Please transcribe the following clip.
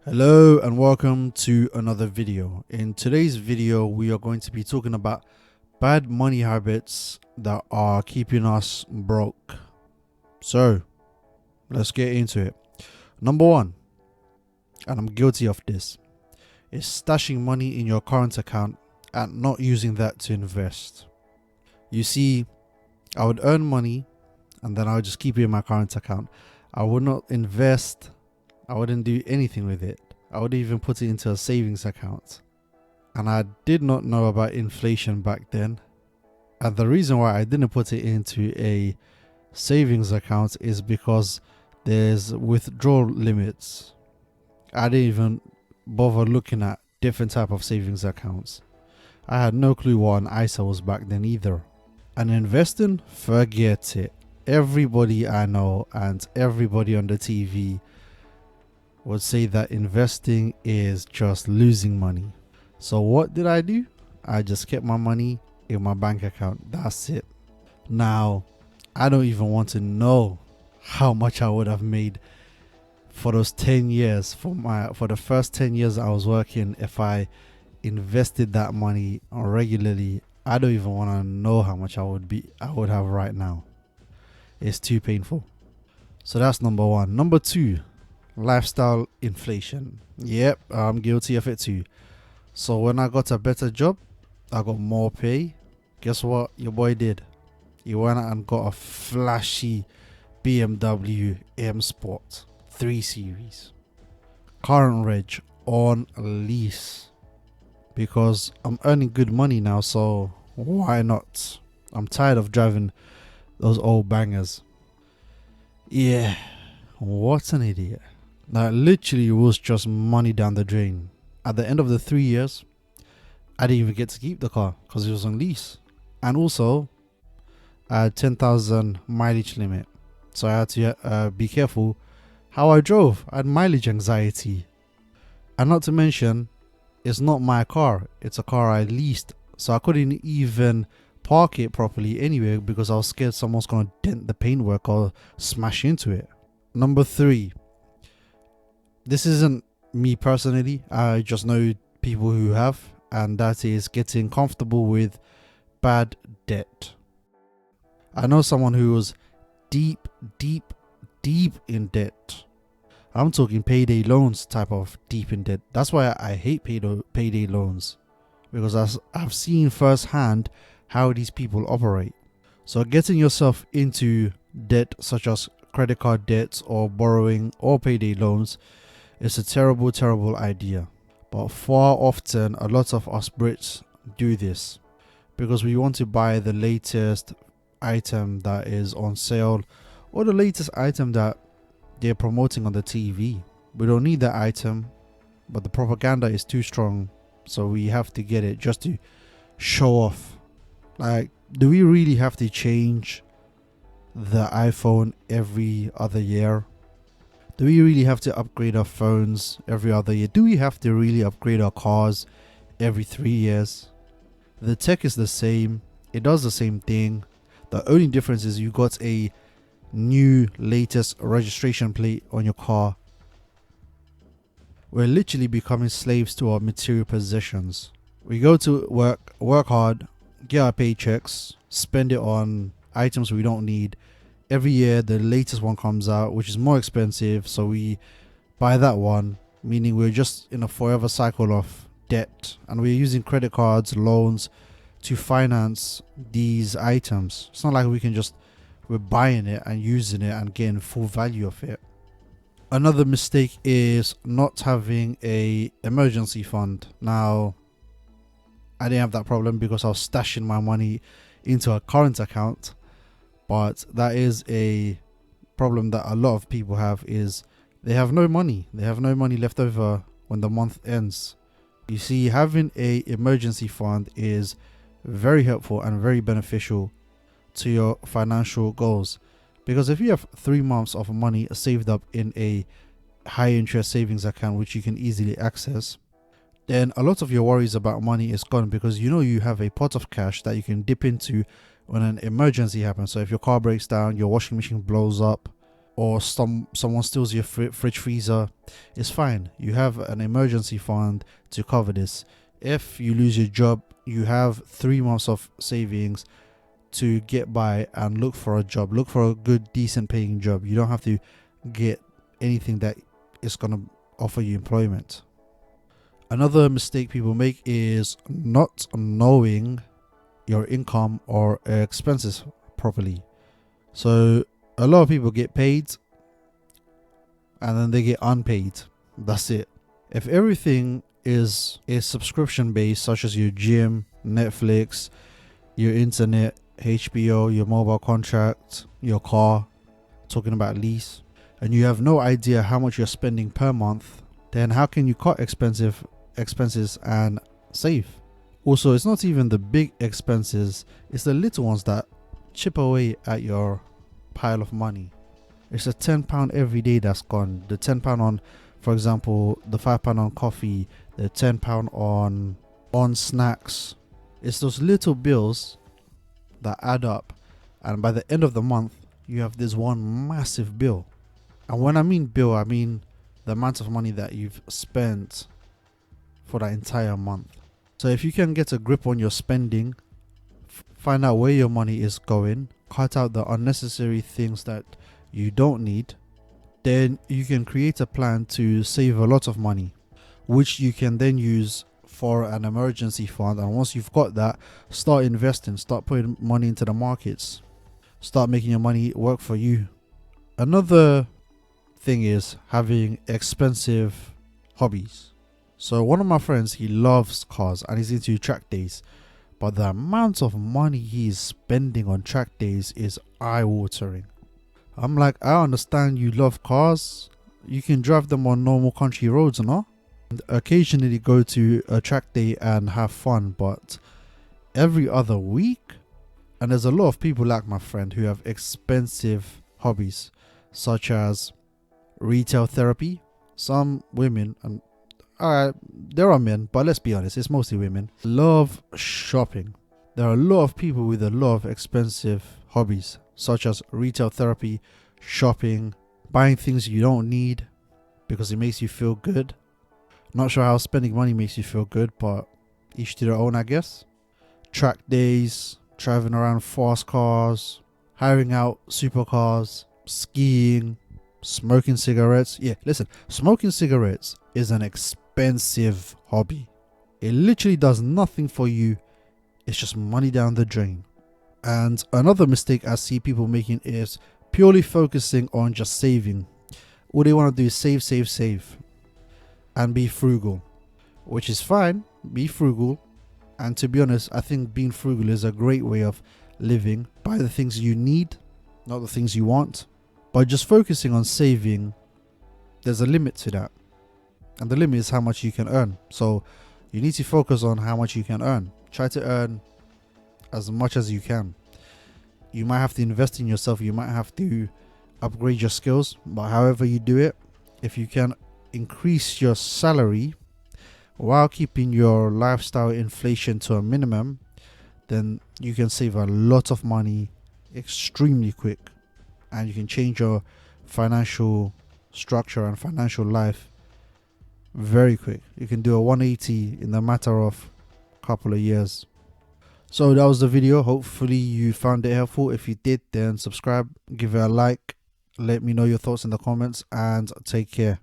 Hello and welcome to another video. In today's video, we are going to be talking about bad money habits that are keeping us broke. So, let's get into it. Number one, and I'm guilty of this, is stashing money in your current account and not using that to invest. You see, I would earn money and then I would just keep it in my current account. I would not invest. I wouldn't do anything with it. I would even put it into a savings account. And I did not know about inflation back then. And the reason why I didn't put it into a savings account is because there's withdrawal limits. I didn't even bother looking at different type of savings accounts. I had no clue what an ISA was back then either. And investing, forget it. Everybody I know and everybody on the TV would say that investing is just losing money. So what did I do? I just kept my money in my bank account. That's it. Now, I don't even want to know how much I would have made for those 10 years. For the first 10 years I was working, if I invested that money regularly, I don't even want to know how much I would have right now. It's too painful. So that's number one. Number two, lifestyle inflation. Yep, I'm guilty of it too. So when I got a better job, I got more pay. Guess what your boy did? He went out and got a flashy BMW M Sport 3 Series. Current reg on lease. Because I'm earning good money now, so why not? I'm tired of driving those old bangers. Yeah, what an idiot. That literally was just money down the drain. At the end of the 3 years, I didn't even get to keep the car because it was on lease. And also, I had 10,000 mileage limit. So I had to be careful how I drove. I had mileage anxiety. And not to mention, it's not my car. It's a car I leased. So I couldn't even park it properly anyway because I was scared someone's going to dent the paintwork or smash into it. Number three. This isn't me personally, I just know people who have, and that is getting comfortable with bad debt. I know someone who was deep in debt. I'm talking payday loans type of deep in debt. That's why I hate payday loans, because I've seen firsthand how these people operate. So getting yourself into debt such as credit card debts or borrowing or payday loans, it's a terrible idea. But far often, a lot of us Brits do this because we want to buy the latest item that is on sale or the latest item that they're promoting on the TV. We don't need that item, but the propaganda is too strong, so we have to get it just to show off. Like, do we really have to change the iPhone every other year? Do we really have to upgrade our phones every other year? Do we have to really upgrade our cars every 3 years? The tech is the same. It does the same thing. The only difference is you got a new latest registration plate on your car. We're literally becoming slaves to our material possessions. We go to work hard, get our paychecks, spend it on items we don't need. Every year the latest one comes out, which is more expensive, so we buy that one, meaning we're just in a forever cycle of debt, and we're using credit cards, loans to finance these items. It's not like we're buying it and using it and getting full value of it. Another mistake is not having a emergency fund. Now, I didn't have that problem because I was stashing my money into a current account. But that is a problem that a lot of people have, is they have no money. They have no money left over when the month ends. You see, having a emergency fund is very helpful and very beneficial to your financial goals. Because if you have 3 months of money saved up in a high interest savings account, which you can easily access, then a lot of your worries about money is gone, because you know you have a pot of cash that you can dip into when an emergency happens. So if your car breaks down, your washing machine blows up, or someone steals your fridge freezer, it's fine. You have an emergency fund to cover this. If you lose your job, you have 3 months of savings to get by and look for a job. Look for a good, decent paying job. You don't have to get anything that is going to offer you employment. Another mistake people make is not knowing your income or expenses properly. So a lot of people get paid and then they get unpaid. That's it. If everything is subscription based, such as your gym, Netflix, your internet, HBO, your mobile contract, your car, talking about lease, and you have no idea how much you're spending per month, then how can you cut expenses and save? Also, it's not even the big expenses, it's the little ones that chip away at your pile of money. It's a £10 every day that's gone. The £10 on, for example, the £5 on coffee, the £10 on snacks. It's those little bills that add up, and by the end of the month you have this one massive bill. And when I mean bill, I mean the amount of money that you've spent for that entire month. So if you can get a grip on your spending, find out where your money is going, cut out the unnecessary things that you don't need, then you can create a plan to save a lot of money, which you can then use for an emergency fund. And once you've got that, start investing, start putting money into the markets, start making your money work for you. Another thing is having expensive hobbies. So one of my friends, he loves cars and he's into track days, but the amount of money he's spending on track days is eye-watering. I'm like, I understand you love cars, you can drive them on normal country roads, no? And occasionally go to a track day and have fun, but every other week? And there's a lot of people like my friend who have expensive hobbies, such as retail therapy. Some women, and there are men, but let's be honest, it's mostly women, love shopping. There are a lot of people with a lot of expensive hobbies, such as retail therapy, shopping, buying things you don't need because it makes you feel good. Not sure how spending money makes you feel good, but each to their own, I guess. Track days, driving around fast cars, hiring out supercars, skiing, smoking cigarettes. Yeah, listen, smoking cigarettes is an expensive hobby. It literally does nothing for you. It's just money down the drain. And another mistake I see people making is purely focusing on just saving. All they want to do is save and be frugal, which is fine. Be frugal, and to be honest, I think being frugal is a great way of living. Buy the things you need, not the things you want. But just focusing on saving, there's a limit to that, and the limit is how much you can earn. So you need to focus on how much you can earn. Try to earn as much as you can. You might have to invest in yourself, you might have to upgrade your skills, but however you do it, if you can increase your salary while keeping your lifestyle inflation to a minimum, then you can save a lot of money extremely quick, and you can change your financial structure and financial life very quick. You can do a 180 in the matter of a couple of years. So that was the video. Hopefully you found it helpful. If you did, then subscribe, give it a like, let me know your thoughts in the comments, and take care.